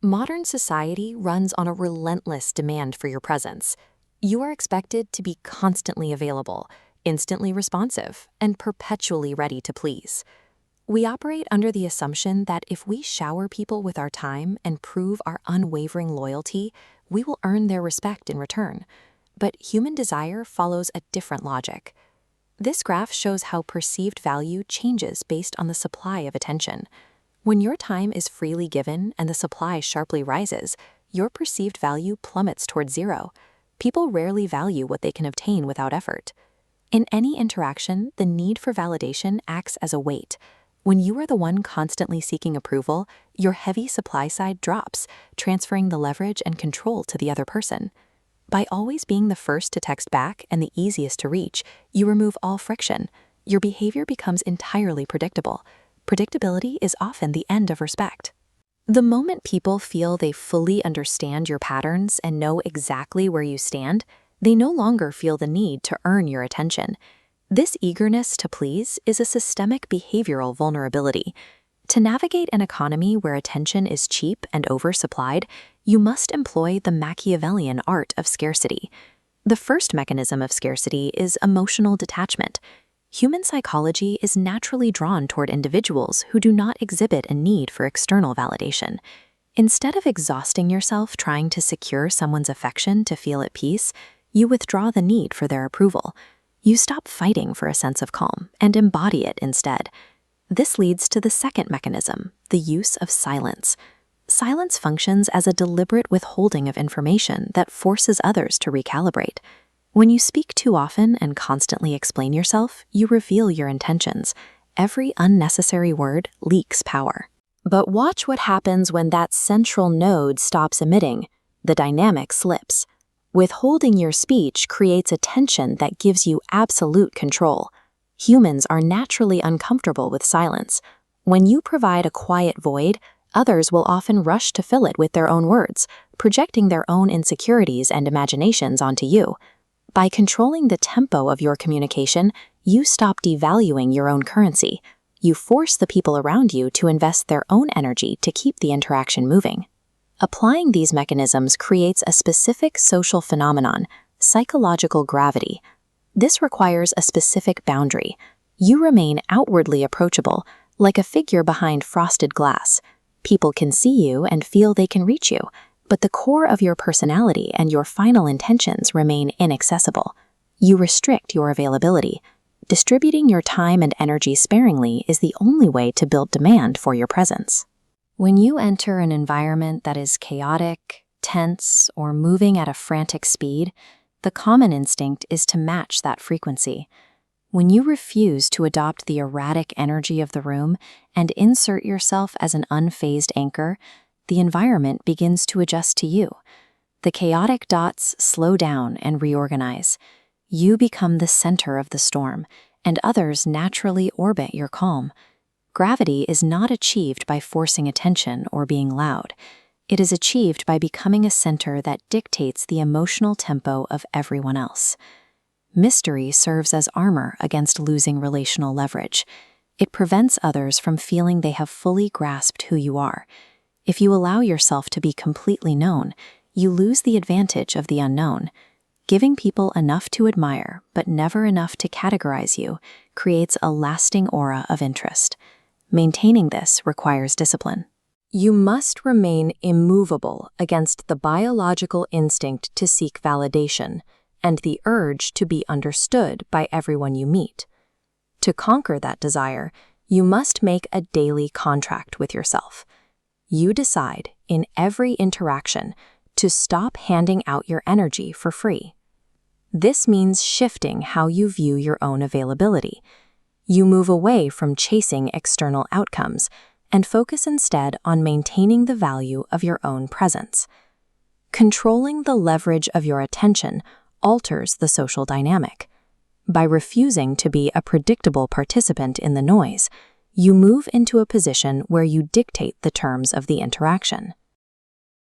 Modern society runs on a relentless demand for your presence. You are expected to be constantly available, instantly responsive, and perpetually ready to please. We operate under the assumption that if we shower people with our time and prove our unwavering loyalty, we will earn their respect in return. But human desire follows a different logic. This graph shows how perceived value changes based on the supply of attention. When your time is freely given and the supply sharply rises, your perceived value plummets toward zero. People rarely value what they can obtain without effort. In any interaction, the need for validation acts as a weight. When you are the one constantly seeking approval, your heavy supply side drops, transferring the leverage and control to the other person. By always being the first to text back and the easiest to reach, you remove all friction. Your behavior becomes entirely predictable. Predictability is often the end of respect. The moment people feel they fully understand your patterns and know exactly where you stand, they no longer feel the need to earn your attention. This eagerness to please is a systemic behavioral vulnerability. To navigate an economy where attention is cheap and oversupplied, you must employ the Machiavellian art of scarcity. The first mechanism of scarcity is emotional detachment. Human psychology is naturally drawn toward individuals who do not exhibit a need for external validation. Instead of exhausting yourself trying to secure someone's affection to feel at peace, you withdraw the need for their approval. You stop fighting for a sense of calm and embody it instead. This leads to the second mechanism, the use of silence. Silence functions as a deliberate withholding of information that forces others to recalibrate. When you speak too often and constantly explain yourself, you reveal your intentions. Every unnecessary word leaks power. But watch what happens when that central node stops emitting. The dynamic slips. Withholding your speech creates a tension that gives you absolute control. Humans are naturally uncomfortable with silence. When you provide a quiet void, others will often rush to fill it with their own words, projecting their own insecurities and imaginations onto you. By controlling the tempo of your communication, you stop devaluing your own currency. You force the people around you to invest their own energy to keep the interaction moving. Applying these mechanisms creates a specific social phenomenon, psychological gravity. This requires a specific boundary. You remain outwardly approachable, like a figure behind frosted glass. People can see you and feel they can reach you, but the core of your personality and your final intentions remain inaccessible. You restrict your availability. Distributing your time and energy sparingly is the only way to build demand for your presence. When you enter an environment that is chaotic, tense, or moving at a frantic speed, the common instinct is to match that frequency. When you refuse to adopt the erratic energy of the room and insert yourself as an unfazed anchor, the environment begins to adjust to you. The chaotic dots slow down and reorganize. You become the center of the storm, and others naturally orbit your calm. Gravity is not achieved by forcing attention or being loud. It is achieved by becoming a center that dictates the emotional tempo of everyone else. Mystery serves as armor against losing relational leverage. It prevents others from feeling they have fully grasped who you are. If you allow yourself to be completely known, you lose the advantage of the unknown. Giving people enough to admire, but never enough to categorize you, creates a lasting aura of interest. Maintaining this requires discipline. You must remain immovable against the biological instinct to seek validation and the urge to be understood by everyone you meet. To conquer that desire, you must make a daily contract with yourself. You decide, in every interaction, to stop handing out your energy for free. This means shifting how you view your own availability. You move away from chasing external outcomes and focus instead on maintaining the value of your own presence. Controlling the leverage of your attention alters the social dynamic. By refusing to be a predictable participant in the noise, you move into a position where you dictate the terms of the interaction.